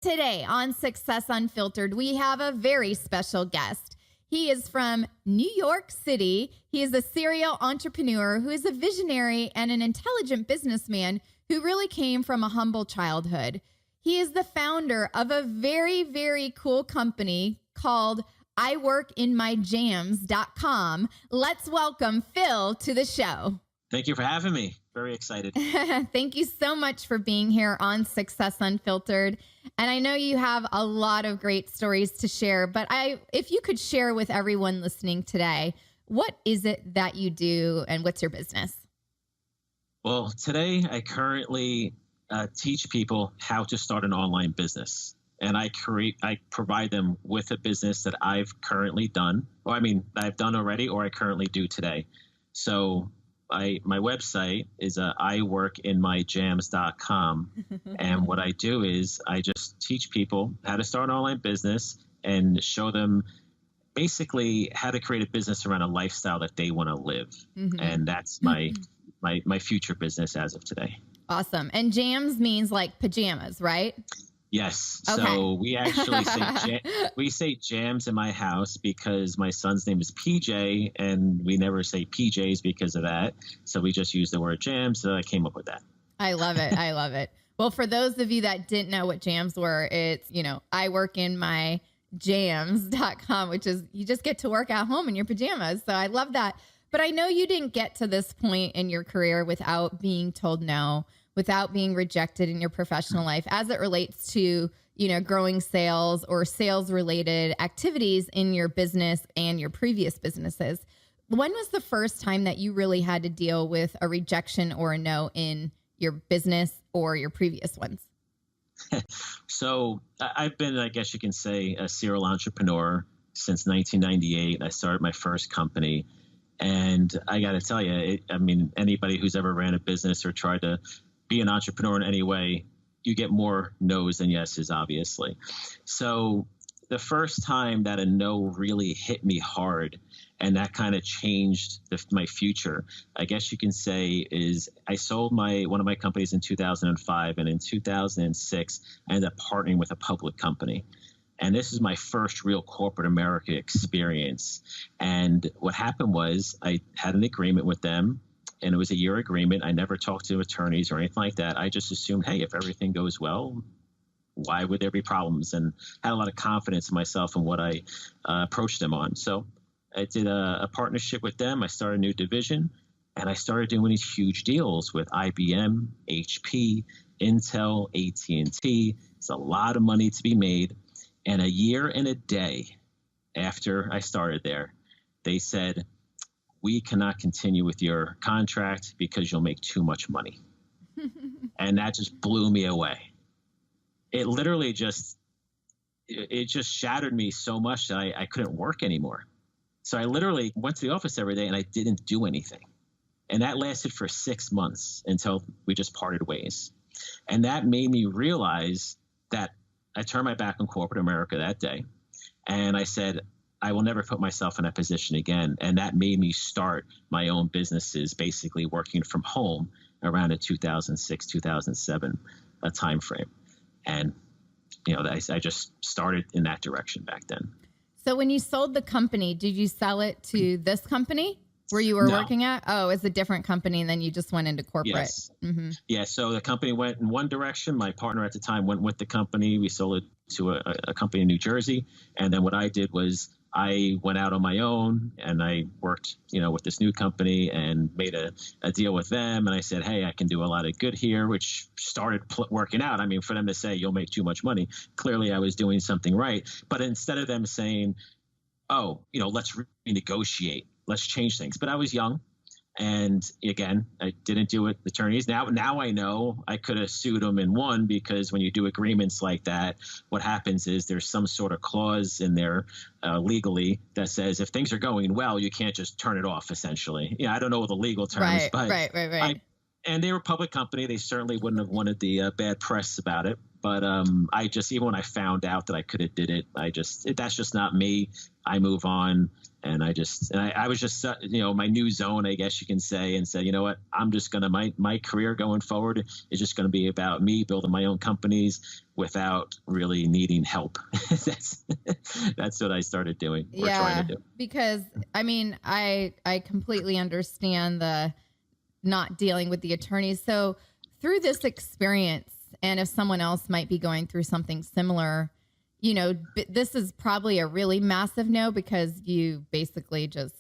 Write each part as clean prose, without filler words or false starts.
Today on Success Unfiltered, we have a very special guest. He is from New York City. He is a serial entrepreneur who is a visionary and an intelligent businessman who really came from a humble childhood. He is the founder of a very, very cool company called iworkinmyjams.com. Let's welcome Phil to the show. Thank you for having me. Very excited. Thank you so much for being here on Success Unfiltered. And I know you have a lot of great stories to share, but if you could share with everyone listening today, what is it that you do and what's your business? Well, today I currently teach people how to start an online business. And I provide them with a business that I've currently done, I've done already, or I currently do today. So my website is iworkinmyjams.com. And what I do is I just teach people how to start an online business and show them basically how to create a business around a lifestyle that they want to live. Mm-hmm. And that's my future business as of today. Awesome. And jams means like pajamas, right? Yes. Okay. So we actually say jams in my house because my son's name is PJ and we never say PJs because of that. So we just use the word jams. So I came up with that. I love it. I love it. Well, for those of you that didn't know what jams were, it's, iworkinmyjams.com, which is you just get to work at home in your pajamas. So I love that. But I know you didn't get to this point in your career without being told no, without being rejected in your professional life as it relates to, growing sales or sales related activities in your business and your previous businesses. When was the first time that you really had to deal with a rejection or a no in your business or your previous ones? So I've been, I guess you can say, a serial entrepreneur since 1998. I started my first company. And I got to tell you, anybody who's ever ran a business or tried to be an entrepreneur in any way, you get more no's than yeses, obviously. So the first time that a no really hit me hard and that kind of changed my future, I guess you can say, is I sold one of my companies in 2005. And in 2006, I ended up partnering with a public company. And this is my first real corporate America experience. And what happened was I had an agreement with them. And it was a year agreement. I never talked to attorneys or anything like that. I just assumed, hey, if everything goes well, why would there be problems? And had a lot of confidence in myself and what I approached them on. So I did a partnership with them. I started a new division, and I started doing these huge deals with IBM, HP, Intel, AT&T. It's a lot of money to be made. And a year and a day after I started there, they said, we cannot continue with your contract because you'll make too much money. And that just blew me away. It literally just shattered me so much that I couldn't work anymore. So I literally went to the office every day and I didn't do anything. And that lasted for 6 months until we just parted ways. And that made me realize that I turned my back on corporate America that day. And I said, I will never put myself in that position again. And that made me start my own businesses, basically working from home around the 2006, 2007 time frame. And, I just started in that direction back then. So when you sold the company, did you sell it to this company where you were working at? Oh, it's a different company, and then you just went into corporate. Yes. Mm-hmm. Yeah, so the company went in one direction. My partner at the time went with the company. We sold it to a company in New Jersey. And then what I did was I went out on my own and I worked, with this new company and made a deal with them. And I said, hey, I can do a lot of good here, which started working out. For them to say you'll make too much money, clearly I was doing something right. But instead of them saying, oh, let's renegotiate, let's change things. But I was young. And again, I didn't do it with attorneys. Now I know I could have sued them and won, because when you do agreements like that, what happens is there's some sort of clause in there legally that says if things are going well, you can't just turn it off, essentially. I don't know the legal terms, right, but right. And they were a public company. They certainly wouldn't have wanted the bad press about it. But I just, even when I found out that I could have did it, that's just not me. I move on. And I was just, my new zone, I guess you can say, and said, you know what, I'm just going to, my career going forward is just going to be about me building my own companies without really needing help. That's what I started doing or trying to do. Because I mean, I completely understand the not dealing with the attorneys. So through this experience, and if someone else might be going through something similar, this is probably a really massive no, because you basically just,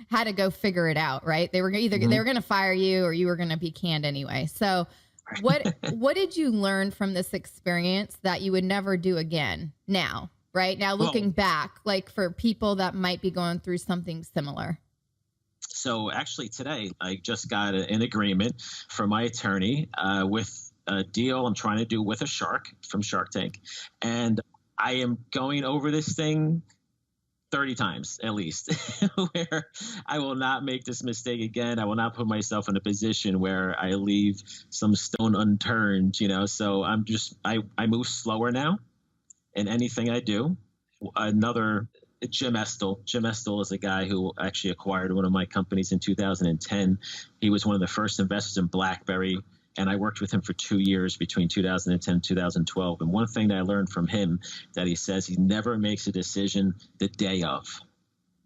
had to go figure it out, right? They were either they were going to fire you or you were going to be canned anyway. So what did you learn from this experience that you would never do again now, right? Now, looking back, like for people that might be going through something similar. So actually today, I just got an agreement from my attorney with a deal I'm trying to do with a shark from Shark Tank. And I am going over this thing 30 times at least, where I will not make this mistake again. I will not put myself in a position where I leave some stone unturned, so I move slower now in anything I do. Another Jim Estill. Jim Estill is a guy who actually acquired one of my companies in 2010. He was one of the first investors in BlackBerry. And I worked with him for 2 years between 2010 and 2012. And one thing that I learned from him that he says he never makes a decision the day of.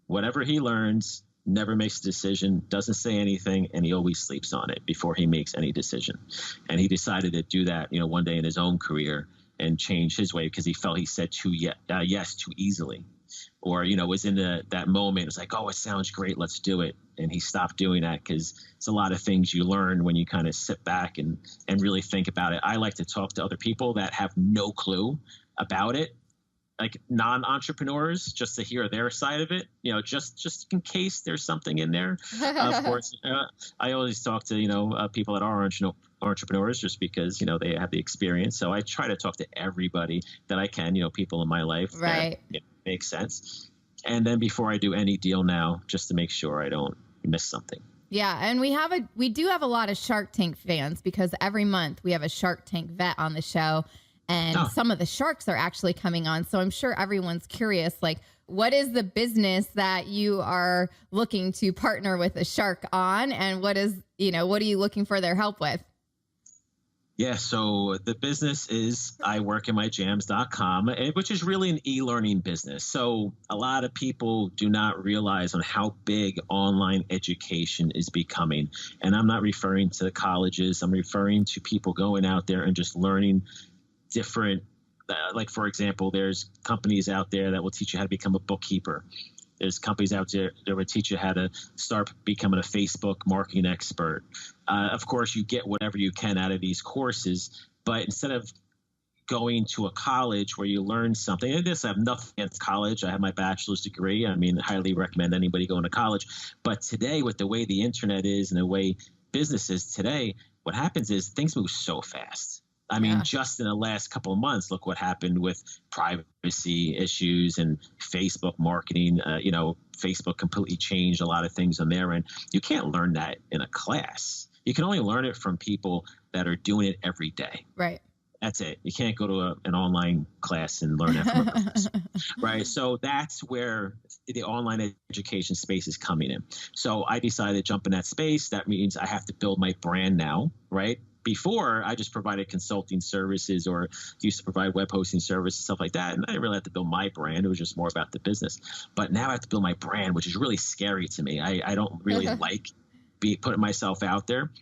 Whatever he learns, never makes a decision, doesn't say anything, and he always sleeps on it before he makes any decision. And he decided to do that, one day in his own career and change his way because he felt he said yes too easily. Or, was in that moment. It was like, oh, it sounds great. Let's do it. And he stopped doing that because it's a lot of things you learn when you kind of sit back and really think about it. I like to talk to other people that have no clue about it, like non-entrepreneurs, just to hear their side of it, just in case there's something in there. Of course, I always talk to, people that are entrepreneurs just because, they have the experience. So I try to talk to everybody that I can, people in my life. Right. That makes sense. And then before I do any deal now, just to make sure I don't miss something. Yeah. And we do have a lot of Shark Tank fans because every month we have a Shark Tank vet on the show. And some of the sharks are actually coming on. So I'm sure everyone's curious, like, what is the business that you are looking to partner with a shark on? And what are you looking for their help with? Yeah, so the business is iworkinmyjams.com, which is really an e-learning business. So a lot of people do not realize on how big online education is becoming. And I'm not referring to colleges. I'm referring to people going out there and just learning different, like, for example, there's companies out there that will teach you how to become a bookkeeper. There's companies out there that will teach you how to start becoming a Facebook marketing expert. Of course, you get whatever you can out of these courses, but instead of going to a college where you learn something, and this, I have nothing against college. I have my bachelor's degree. I mean, highly recommend anybody going to college. But today, with the way the internet is and the way business is today, what happens is things move so fast. I mean, just in the last couple of months, look what happened with privacy issues and Facebook marketing. Facebook completely changed a lot of things on their end. You can't learn that in a class. You can only learn it from people that are doing it every day. Right. That's it. You can't go to an online class and learn that from a professor. Right. So that's where the online education space is coming in. So I decided to jump in that space. That means I have to build my brand now. Right. Before, I just provided consulting services or used to provide web hosting services, stuff like that. And I didn't really have to build my brand. It was just more about the business. But now I have to build my brand, which is really scary to me. I don't really like putting myself out there,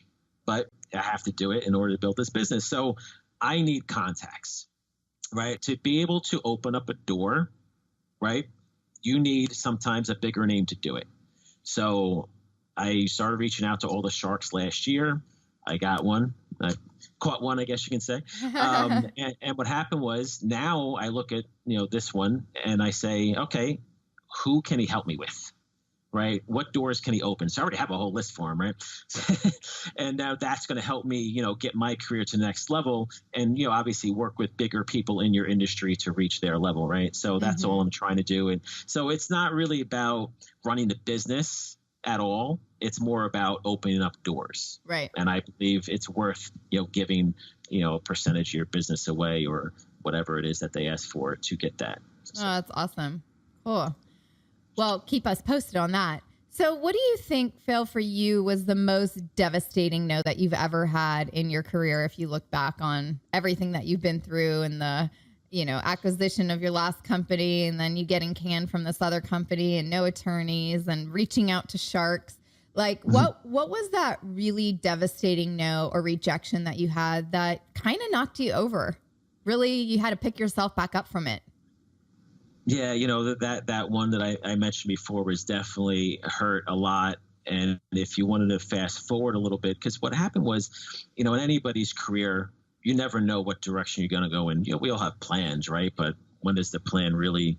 but I have to do it in order to build this business. So I need contacts, right? To be able to open up a door, right? You need sometimes a bigger name to do it. So I started reaching out to all the sharks last year. I got one. I caught one, I guess you can say. And what happened was now I look at, this one and I say, okay, who can he help me with? Right? What doors can he open? So I already have a whole list for him, right? And now that's going to help me, get my career to the next level and, obviously work with bigger people in your industry to reach their level, right? So that's all I'm trying to do. And so it's not really about running the business at all. It's more about opening up doors. Right. And I believe it's worth, giving, a percentage of your business away or whatever it is that they ask for to get that. Oh, that's awesome. Cool. Well, keep us posted on that. So what do you think, Phil, for you was the most devastating no that you've ever had in your career? If you look back on everything that you've been through and the, acquisition of your last company and then you getting canned from this other company and no attorneys and reaching out to sharks. Like what was that really devastating no or rejection that you had that kind of knocked you over? Really, you had to pick yourself back up from it. Yeah, that one that I mentioned before was definitely hurt a lot. And if you wanted to fast forward a little bit, because what happened was, in anybody's career, you never know what direction you're going to go in. We all have plans, right? But when does the plan really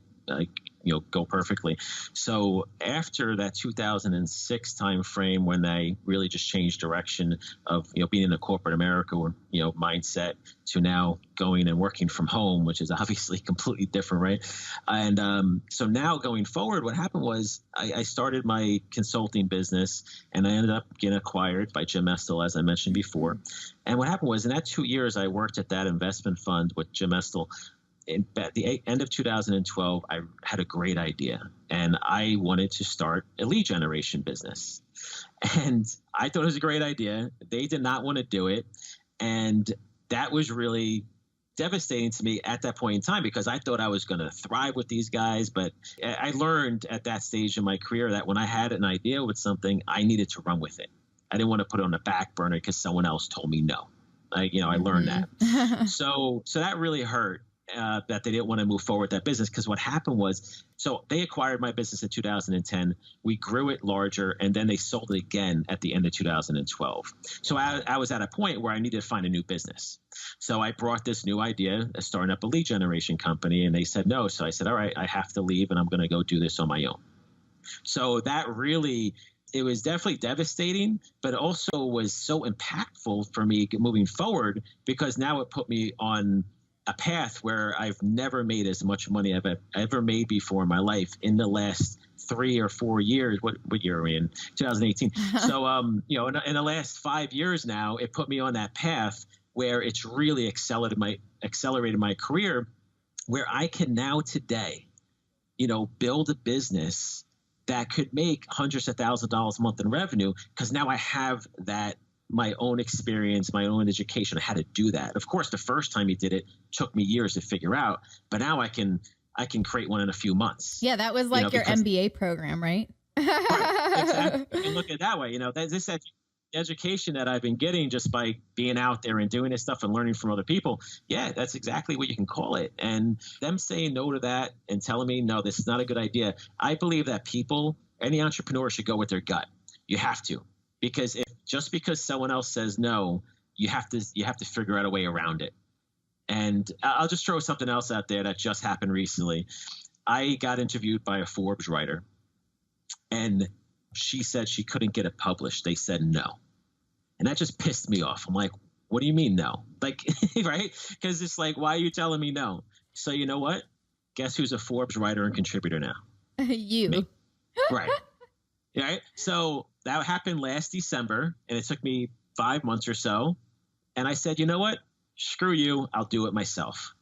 go perfectly? So after that 2006 time frame, when they really just changed direction of being in the corporate America or mindset to now going and working from home, which is obviously completely different, right? And so now going forward, what happened was I started my consulting business, and I ended up getting acquired by Jim Estill, as I mentioned before. And what happened was in that 2 years I worked at that investment fund with Jim Estill. At the end of 2012, I had a great idea, and I wanted to start a lead generation business. And I thought it was a great idea. They did not want to do it. And that was really devastating to me at that point in time, because I thought I was going to thrive with these guys. But I learned at that stage in my career that when I had an idea with something, I needed to run with it. I didn't want to put it on the back burner because someone else told me no. I learned that. So that really hurt. That they didn't want to move forward that business, because what happened was, so they acquired my business in 2010. We grew it larger, and then they sold it again at the end of 2012. So I was at a point where I needed to find a new business. So I brought this new idea of starting up a lead generation company, and they said no. So I said, all right, I have to leave, and I'm going to go do this on my own. So that really, it was definitely devastating, but also was so impactful for me moving forward, because now it put me on a path where I've never made as much money I've ever made before in my life in the last 3 or 4 years. What year are we in? 2018. So, in the last 5 years now, it put me on that path where it's really accelerated my career, where I can now today, build a business that could make hundreds of thousands of dollars a month in revenue, because now I have that, my own experience, my own education, how to do that. Of course, the first time you did it took me years to figure out, but now I can create one in a few months. Yeah, that was like your MBA program, right? Right, exactly. You can look at it that way. This education that I've been getting just by being out there and doing this stuff and learning from other people. Yeah, that's exactly what you can call it. And them saying no to that and telling me, no, this is not a good idea. I believe that any entrepreneur should go with their gut. You have to. Because just because someone else says no, you have to figure out a way around it. And I'll just throw something else out there that just happened recently. I got interviewed by a Forbes writer, and she said she couldn't get it published. They said no. And that just pissed me off. I'm like, what do you mean no? Like, right? Because it's like, why are you telling me no? So you know what? Guess who's a Forbes writer and contributor now? You. Me. Right. Right. So that happened last December, and it took me 5 months or so. And I said, you know what? Screw you. I'll do it myself.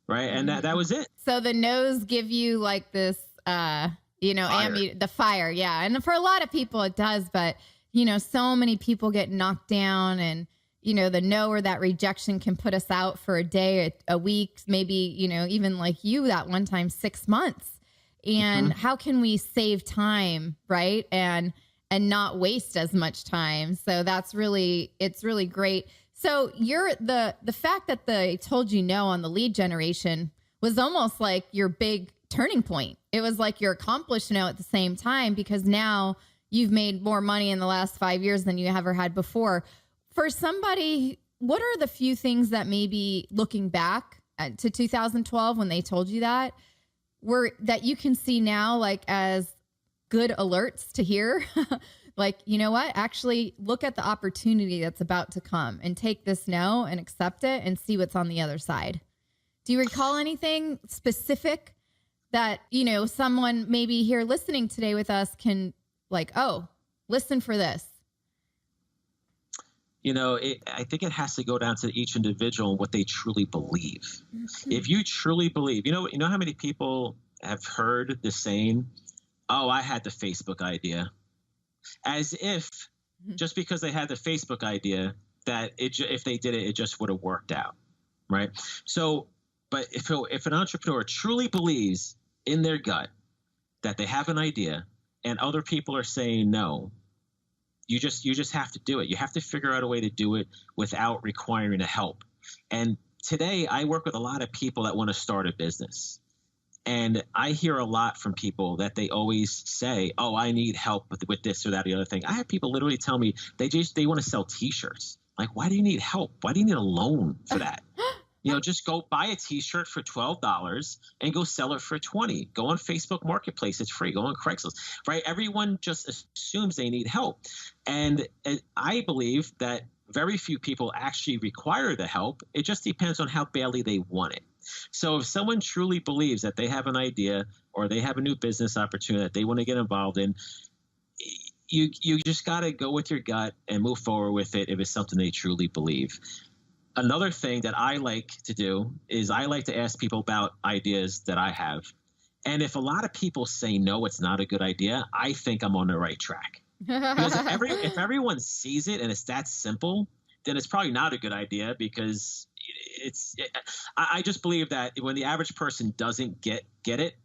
Right. And that was it. So the no's give you like this, fire. The fire. Yeah. And for a lot of people it does, but so many people get knocked down, and, the no or that rejection can put us out for a day, a week, maybe, even like you that one time, 6 months. And how can we save time, right? And not waste as much time. So it's really great. So the fact that they told you no on the lead generation was almost like your big turning point. It was like your accomplished no at the same time, because now you've made more money in the last 5 years than you ever had before. For somebody, what are the few things that maybe looking back to 2012 when they told you that you can see now, like as good alerts to hear, like, you know what, actually look at the opportunity that's about to come and take this no and accept it and see what's on the other side. Do you recall anything specific that, someone maybe here listening today with us can like, oh, listen for this? I think it has to go down to each individual and what they truly believe. If you truly believe, you know how many people have heard the saying, "Oh, I had the Facebook idea," as if just because they had the Facebook idea that if they did it, it just would have worked out, right? So, but if an entrepreneur truly believes in their gut that they have an idea and other people are saying no, you just have to do it. You have to figure out a way to do it without requiring a help. And today I work with a lot of people that want to start a business. And I hear a lot from people that they always say, "Oh, I need help with this or that or the other thing." I have people literally tell me they want to sell T-shirts. Like, why do you need help? Why do you need a loan for that? Just go buy a T-shirt for $12 and go sell it for $20. Go on Facebook Marketplace. It's free. Go on Craigslist, right? Everyone just assumes they need help. And I believe that very few people actually require the help. It just depends on how badly they want it. So if someone truly believes that they have an idea or they have a new business opportunity that they want to get involved in, you just got to go with your gut and move forward with it if it's something they truly believe. Another thing that I like to do is I like to ask people about ideas that I have. And if a lot of people say, no, it's not a good idea, I think I'm on the right track. Because if everyone sees it and it's that simple, then it's probably not a good idea, because I just believe that when the average person doesn't get it,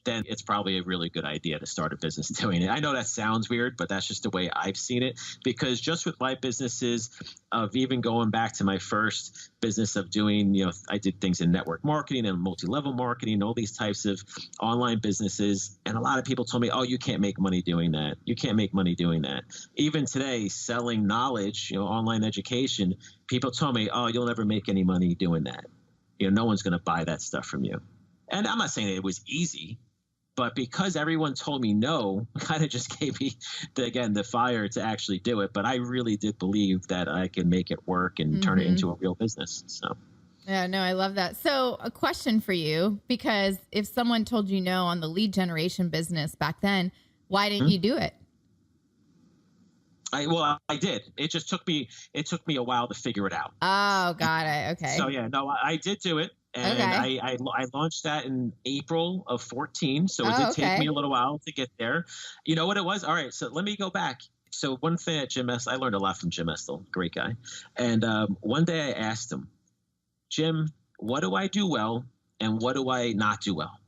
then it's probably a really good idea to start a business doing it. I know that sounds weird, but that's just the way I've seen it. Because just with my businesses, of even going back to my first business of doing, I did things in network marketing and multi-level marketing, all these types of online businesses. And a lot of people told me, "Oh, you can't make money doing that. You can't make money doing that." Even today, selling knowledge, online education, people told me, "Oh, you'll never make any money doing that. No one's going to buy that stuff from you." And I'm not saying it was easy, but because everyone told me no, kind of just gave me, the fire to actually do it. But I really did believe that I could make it work and turn it into a real business. So, yeah, no, I love that. So a question for you, because if someone told you no on the lead generation business back then, why didn't you do it? I did. It just took me a while to figure it out. Oh, got it. Okay. So yeah, no, I did do it. And okay. I launched that in April of 14. So it did take me a little while to get there. You know what it was? All right. So let me go back. So one thing at Jim Estel, I learned a lot from Jim Estel, great guy. And one day I asked him, "Jim, what do I do well and what do I not do well?"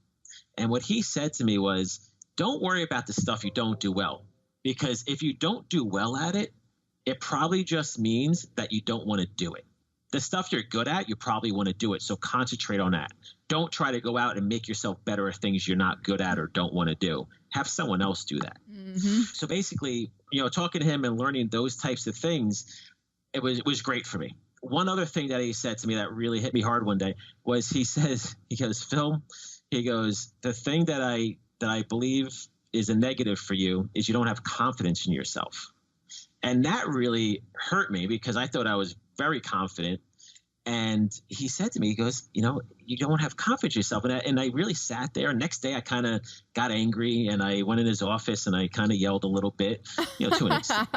And what he said to me was, "Don't worry about the stuff you don't do well, because if you don't do well at it, it probably just means that you don't want to do it. The stuff you're good at, you probably want to do it. So concentrate on that. Don't try to go out and make yourself better at things you're not good at or don't want to do. Have someone else do that." So basically, talking to him and learning those types of things, it was great for me. One other thing that he said to me that really hit me hard one day was he goes, "Phil," he goes, "the thing that I believe is a negative for you is you don't have confidence in yourself." And that really hurt me, because I thought I was very confident. And he said to me, he goes, "You don't have confidence in yourself." And I really sat there. Next day, I kind of got angry and I went in his office and I kind of yelled a little bit, to an extent.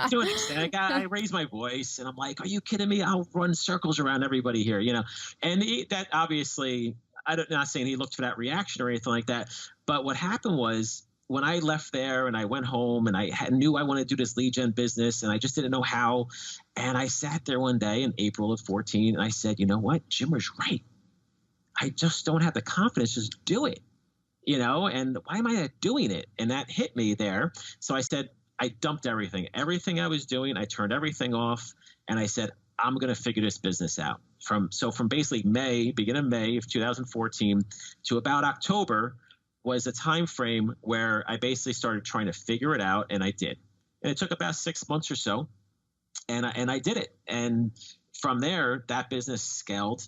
I raised my voice and I'm like, "Are you kidding me? I'll run circles around everybody here," And that obviously, I'm not saying he looked for that reaction or anything like that. But what happened was, when I left there and I went home and I knew I wanted to do this lead gen business and I just didn't know how. And I sat there one day in April of 14 and I said, "You know what? Jim was right. I just don't have the confidence. Just do it, and why am I not doing it?" And that hit me there. So I said, I dumped everything I was doing. I turned everything off and I said, I'm going to figure this business out. From basically beginning of May of 2014 to about October, was a time frame where I basically started trying to figure it out, and I did. And it took about 6 months or so, and I did it. And from there, that business scaled,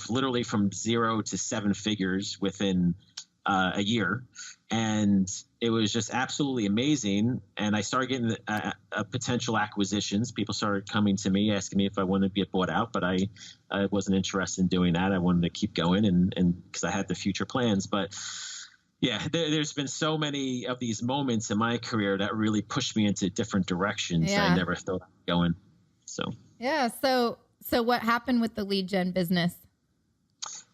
literally from 0 to 7 figures within a year. And it was just absolutely amazing. And I started getting potential acquisitions. People started coming to me asking me if I wanted to get bought out, but I wasn't interested in doing that. I wanted to keep going, and because I had the future plans. But yeah, there's been so many of these moments in my career that really pushed me into different directions that I never thought I'd go in. So Yeah. So what happened with the lead gen business?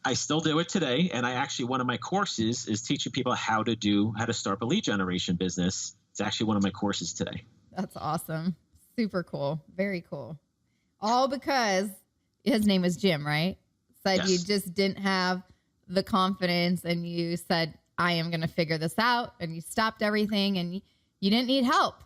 I still do it today. And I actually, one of my courses is teaching people how to start a lead generation business. It's actually one of my courses today. That's awesome. Super cool. Very cool. All because his name was Jim, right? Said Yes. you just didn't have the confidence and you said, I am going to figure this out. And you stopped everything and you didn't need help,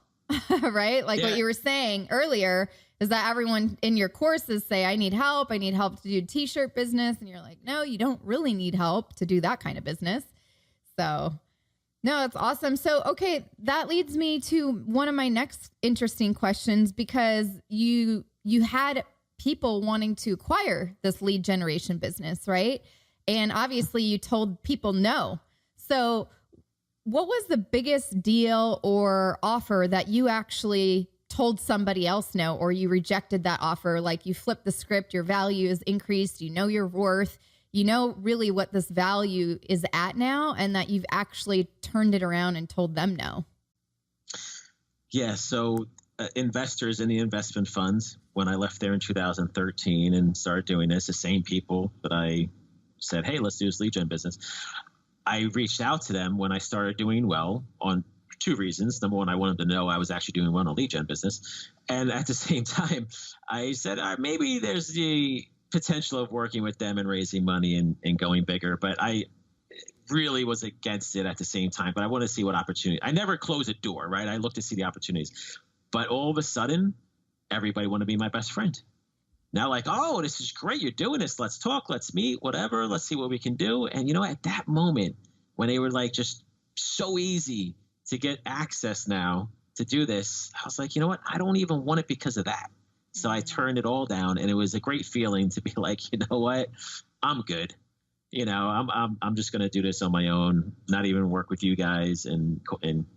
right? Like what you were saying earlier is that everyone in your courses say, I need help. I need help to do t-shirt business. And you're like, no, you don't really need help to do that kind of business. So no, that's awesome. So, okay, that leads me to one of my next interesting questions, because you had people wanting to acquire this lead generation business, right? And obviously you told people no. So what was the biggest deal or offer that you actually told somebody else no, or you rejected that offer? Like you flipped the script, your value is increased, you know your worth, you know really what this value is at now, and that you've actually turned it around and told them no. Yeah. So investors in the investment funds, when I left there in 2013 and started doing this, the same people that I said, hey, let's do this lead gen business. I reached out to them when I started doing well on two reasons. Number one, I wanted to know I was actually doing well in a lead gen business. And at the same time, I said, maybe there's the potential of working with them and raising money and going bigger. But I really was against it at the same time. But I want to see what opportunity. I never close a door, right? I look to see the opportunities. But all of a sudden, everybody wanted to be my best friend. Now, like, oh, this is great. You're doing this. Let's talk. Let's meet, whatever. Let's see what we can do. And, at that moment when they were like just so easy to get access now to do this, I was like, you know what? I don't even want it because of that. So I turned it all down, and it was a great feeling to be like, you know what? I'm good. I'm just going to do this on my own, not even work with you guys, and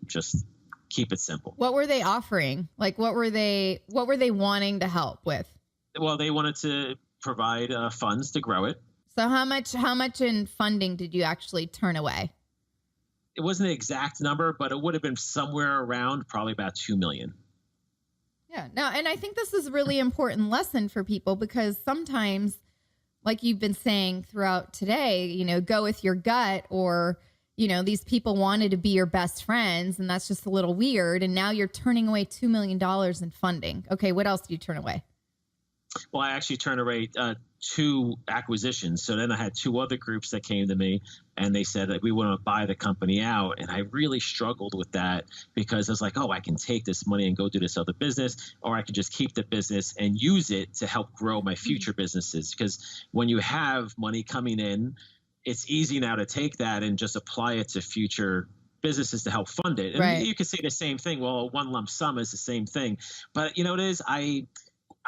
just keep it simple. What were they offering? Like, what were they wanting to help with? Well, they wanted to provide funds to grow it. So how much in funding did you actually turn away? It wasn't an exact number, but it would have been somewhere around probably about $2 million. Yeah. No, and I think this is a really important lesson for people, because sometimes, like you've been saying throughout today, go with your gut, or, these people wanted to be your best friends, and that's just a little weird. And now you're turning away $2 million in funding. Okay. What else do you turn away? Well, I actually turned away 2 acquisitions. So then I had 2 other groups that came to me, and they said that we want to buy the company out. And I really struggled with that, because I was like, oh, I can take this money and go do this other business, or I can just keep the business and use it to help grow my future businesses. Because when you have money coming in, it's easy now to take that and just apply it to future businesses to help fund it. And right. You could say the same thing. Well, one lump sum is the same thing. But it is, I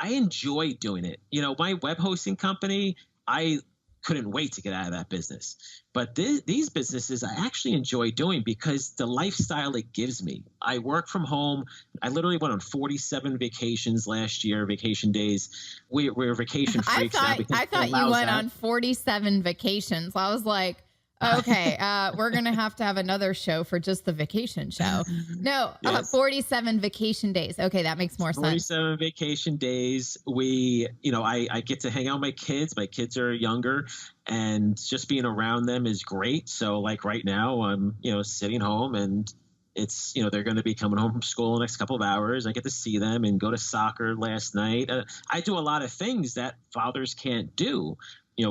enjoy doing it. My web hosting company, I couldn't wait to get out of that business. But these businesses I actually enjoy doing, because the lifestyle it gives me. I work from home. I literally went on 47 vacations last year, vacation days. We're vacation freaks. I thought you went on 47 vacations. I was like, okay, we're going to have another show for just the vacation show. No, yes. 47 vacation days. Okay, that makes more sense. 47 vacation days. I get to hang out with my kids. My kids are younger, and just being around them is great. So like right now I'm, sitting home, and it's, they're going to be coming home from school in the next couple of hours. I get to see them and go to soccer last night. I do a lot of things that fathers can't do.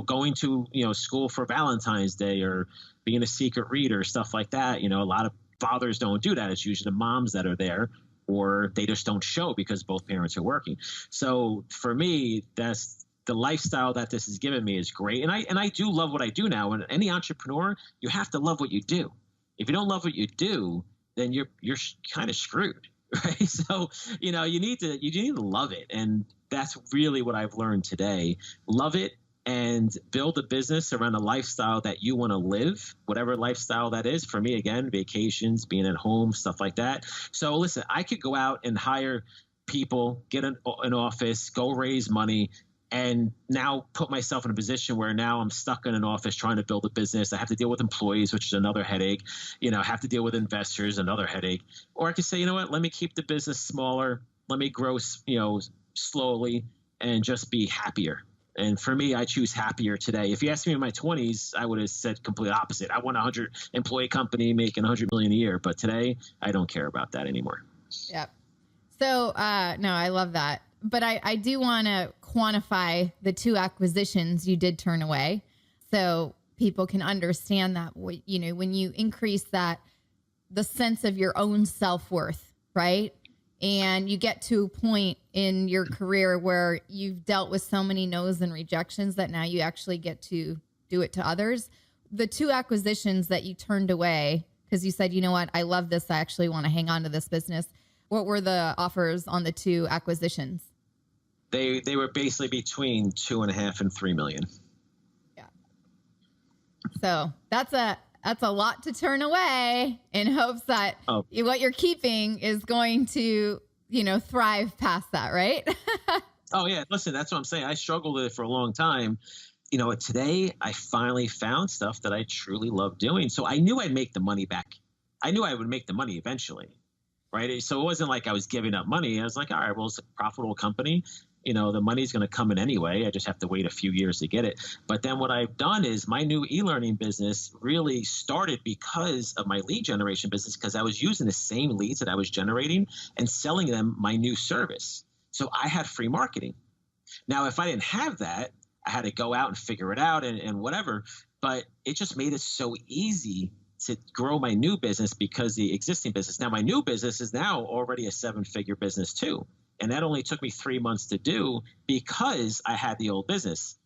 Going to, school for Valentine's Day, or being a secret reader, stuff like that. A lot of fathers don't do that. It's usually the moms that are there, or they just don't show because both parents are working. So for me, that's the lifestyle that this has given me is great. And I do love what I do now. And any entrepreneur, you have to love what you do. If you don't love what you do, then you're kind of screwed, right? So, you need to love it. And that's really what I've learned today. Love it. And build a business around a lifestyle that you want to live, whatever lifestyle that is. For me, again, vacations, being at home, stuff like that. So listen, I could go out and hire people, get an office, go raise money, and now put myself in a position where now I'm stuck in an office trying to build a business. I have to deal with employees, which is another headache. I have to deal with investors, another headache. Or I could say, you know what, let me keep the business smaller. Let me grow, slowly, and just be happier. And for me, I choose happier today. If you asked me in my 20s, I would have said complete opposite. I want a 100 employee company making 100 million a year. But today, I don't care about that anymore. Yep. So, no, I love that. But I do want to quantify the 2 acquisitions you did turn away, so people can understand that, you know, when you increase that, the sense of your own self-worth, right? And you get to a point in your career where you've dealt with so many no's and rejections that now you actually get to do it to others. The 2 acquisitions that you turned away because you said, you know what, I love this. I actually want to hang on to this business. What were the offers on the 2 acquisitions? They were basically between 2.5 and 3 million. Yeah. So that's a lot to turn away in hopes that what you're keeping is going to, you know, thrive past that, right? Oh, yeah. Listen, that's what I'm saying. I struggled with it for a long time. You know, today I finally found stuff that I truly love doing. So I knew I'd make the money back. I knew I would make the money eventually, right? So it wasn't like I was giving up money. I was like, all right, well, it's a profitable company. You know, the money's going to come in anyway. I just have to wait a few years to get it. But then what I've done is my new e-learning business really started because of my lead generation business, because I was using the same leads that I was generating and selling them my new service. So I had free marketing. Now, if I didn't have that, I had to go out and figure it out and whatever. But it just made it so easy to grow my new business because the existing business. Now, my new business is now already a 7-figure business too. And that only took me 3 months to do because I had the old business.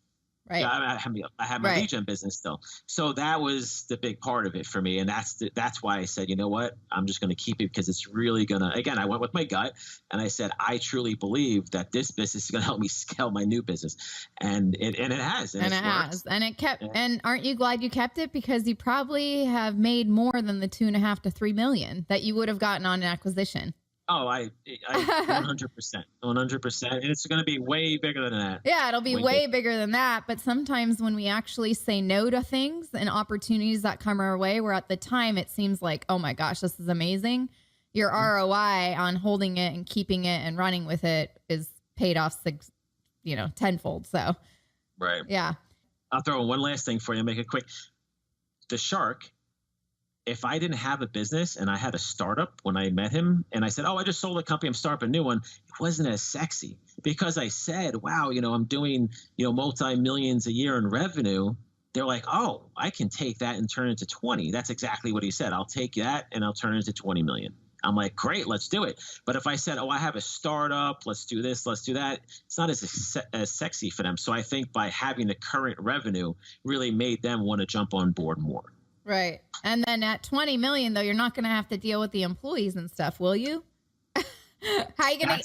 Right. Yeah, I had my lead gen business still. So that was the big part of it for me. And that's why I said, you know what, I'm just going to keep it because it's really going to, again, I went with my gut and I said, I truly believe that this business is going to help me scale my new business. And it has. And it has. And it kept, and aren't you glad you kept it? Because you probably have made more than the 2.5 to 3 million that you would have gotten on an acquisition. Oh, I 100%, and it's going to be way bigger than that. Yeah, it'll be way bigger than that. But sometimes when we actually say no to things and opportunities that come our way, where at the time it seems like, oh my gosh, this is amazing. Your ROI on holding it and keeping it and running with it is paid off, tenfold. So, right. Yeah. I'll throw in one last thing for you. Make it quick. The shark. If I didn't have a business and I had a startup when I met him and I said, oh, I just sold a company, I'm starting a new one, it wasn't as sexy because I said, wow, I'm doing, multi-millions a year in revenue. They're like, oh, I can take that and turn it into 20. That's exactly what he said. I'll take that and I'll turn it into 20 million. I'm like, great, let's do it. But if I said, oh, I have a startup, let's do this, let's do that, it's not as sexy for them. So I think by having the current revenue really made them want to jump on board more. Right. And then at 20 million, though, you're not going to have to deal with the employees and stuff, will you? How are you gonna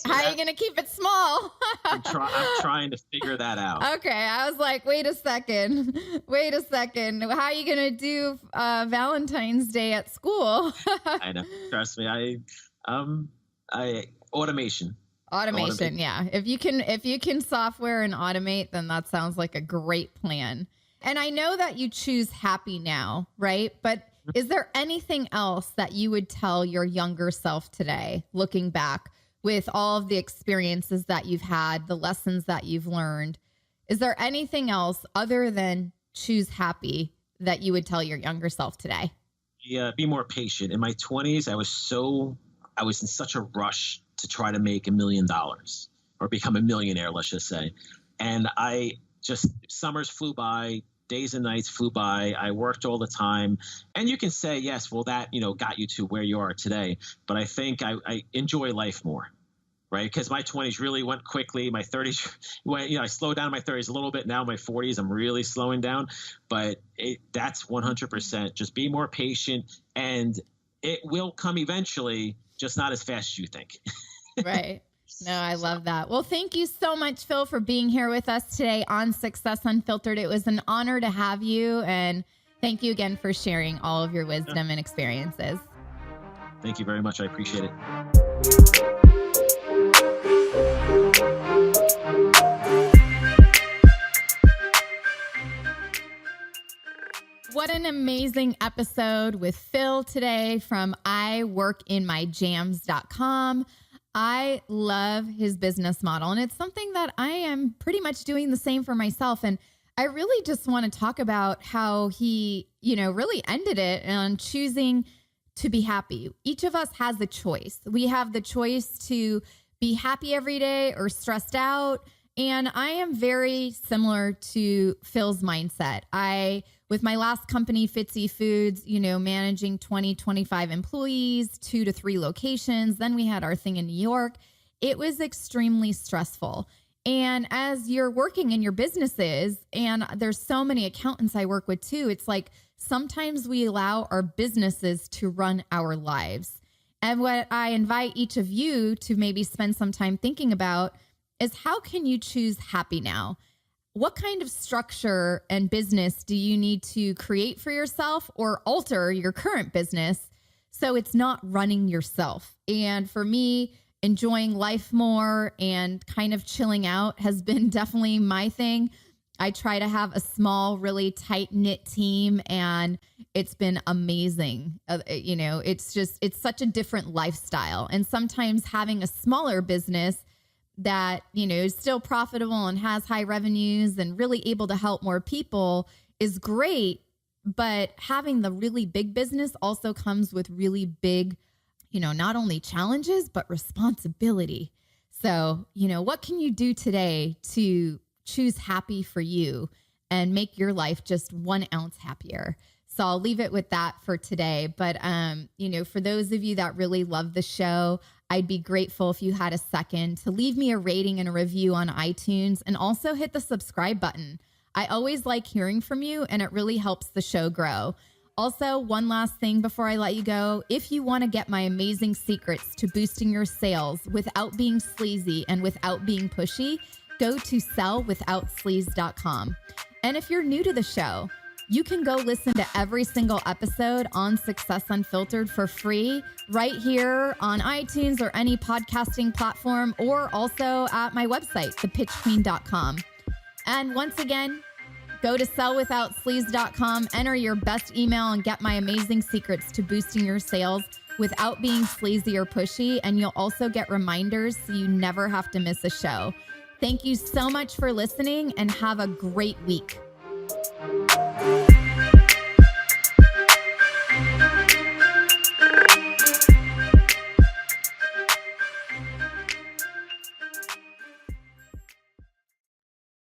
keep it small? I'm trying to figure that out. Okay. I was like, wait a second. How are you going to do Valentine's Day at school? I know. Trust me. Automation. Automation. Yeah. If you can software and automate, then that sounds like a great plan. And I know that you choose happy now, right? But is there anything else that you would tell your younger self today, looking back with all of the experiences that you've had, the lessons that you've learned? Is there anything else other than choose happy that you would tell your younger self today? Yeah, be more patient. In my 20s, I was in such a rush to try to make $1 million or become a millionaire, let's just say. And summers flew by. Days and nights flew by. I worked all the time. And you can say, yes, well, that, got you to where you are today. But I think I enjoy life more, right? Because my 20s really went quickly. My 30s went, I slowed down in my 30s a little bit. Now my 40s, I'm really slowing down. But that's 100%. Just be more patient and it will come eventually, just not as fast as you think. Right. No, I love that. Well, thank you so much, Phil, for being here with us today on Success Unfiltered. It was an honor to have you. And thank you again for sharing all of your wisdom and experiences. Thank you very much. I appreciate it. What an amazing episode with Phil today from iworkinmyjams.com. I love his business model, and it's something that I am pretty much doing the same for myself. And I really just want to talk about how he, really ended it on choosing to be happy. Each of us has the choice. We have the choice to be happy every day or stressed out. And I am very similar to Phil's mindset. With my last company, Fitzy Foods, managing 20, 25 employees, 2 to 3 locations. Then we had our thing in New York. It was extremely stressful. And as you're working in your businesses, and there's so many accountants I work with too, it's like sometimes we allow our businesses to run our lives. And what I invite each of you to maybe spend some time thinking about is, how can you choose happy now? What kind of structure and business do you need to create for yourself or alter your current business so it's not running yourself? And for me, enjoying life more and kind of chilling out has been definitely my thing. I try to have a small, really tight-knit team, and it's been amazing. It's such a different lifestyle. And sometimes having a smaller business that, is still profitable and has high revenues and really able to help more people is great. But having the really big business also comes with really big, not only challenges, but responsibility. So, what can you do today to choose happy for you and make your life just 1 ounce happier? So I'll leave it with that for today. But, for those of you that really love the show, I'd be grateful if you had a second to leave me a rating and a review on iTunes, and also hit the subscribe button. I always like hearing from you, and it really helps the show grow. Also, one last thing before I let you go. If you want to get my amazing secrets to boosting your sales without being sleazy and without being pushy, go to sellwithoutsleaze.com. And if you're new to the show, you can go listen to every single episode on Success Unfiltered for free right here on iTunes or any podcasting platform, or also at my website, thepitchqueen.com. And once again, go to sellwithoutsleaze.com, enter your best email, and get my amazing secrets to boosting your sales without being sleazy or pushy. And you'll also get reminders so you never have to miss a show. Thank you so much for listening, and have a great week.